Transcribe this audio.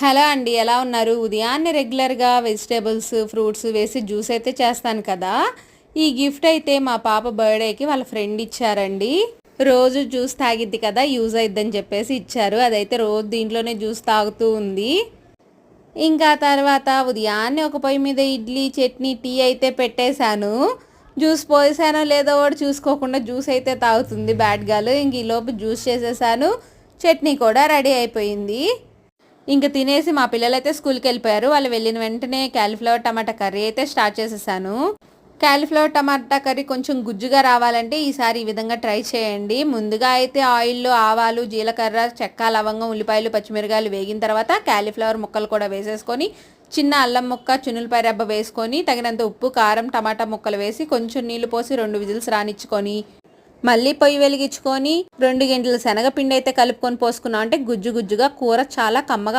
Hello అండి, ఎలా ఉన్నారు? ఉదయాన్నే రెగ్యులర్గా వెజిటేబుల్స్, ఫ్రూట్స్ వేసి జ్యూస్ అయితే చేస్తాను కదా. ఈ గిఫ్ట్ అయితే మా పాప బర్త్డేకి వాళ్ళ ఫ్రెండ్ ఇచ్చారండి. రోజు జ్యూస్ తాగిద్ది కదా, యూజ్ అయిద్దని చెప్పేసి ఇచ్చారు. అదైతే రోజు దీంట్లోనే జ్యూస్ తాగుతూ ఉంది. ఇంకా తర్వాత ఉదయాన్నే ఒక పొయ్యి మీద ఇడ్లీ, చట్నీ, టీ అయితే పెట్టేశాను. జ్యూస్ పోసానో లేదో కూడా చూసుకోకుండా జ్యూస్ అయితే తాగుతుంది బ్యాడ్ గర్ల్. ఇంక ఈలోపు జ్యూస్ చేసేసాను, చట్నీ కూడా రెడీ అయిపోయింది. ఇంక తినేసి మా పిల్లలైతే స్కూల్కి వెళ్ళిపోయారు. వాళ్ళు వెళ్ళిన వెంటనే క్యాలీఫ్లవర్ టమాటా కర్రీ అయితే స్టార్ట్ చేసేసాను. క్యాలీఫ్లవర్ టమాటా కర్రీ కొంచెం గుజ్జుగా రావాలంటే ఈసారి ఈ విధంగా ట్రై చేయండి. ముందుగా అయితే ఆయిల్లో ఆవాలు, జీలకర్ర, చెక్క, లవంగం, ఉల్లిపాయలు, పచ్చిమిరకాయలు వేగిన తర్వాత క్యాలీఫ్లవర్ ముక్కలు కూడా వేసేసుకొని చిన్న అల్లం ముక్క, చున్నులపాయ రెబ్బ వేసుకొని తగినంత ఉప్పు, కారం, టమాటా ముక్కలు వేసి కొంచెం నీళ్లు పోసి 2 విజిల్స్ రానిచ్చుకొని మళ్ళీ పొయ్యి వెలిగించుకొని 2 గంటల శనగపిండి అయితే కలుపుకొని పోసుకున్నాం అంటే గుజ్జు గుజ్జుగా కూర చాలా కమ్మగా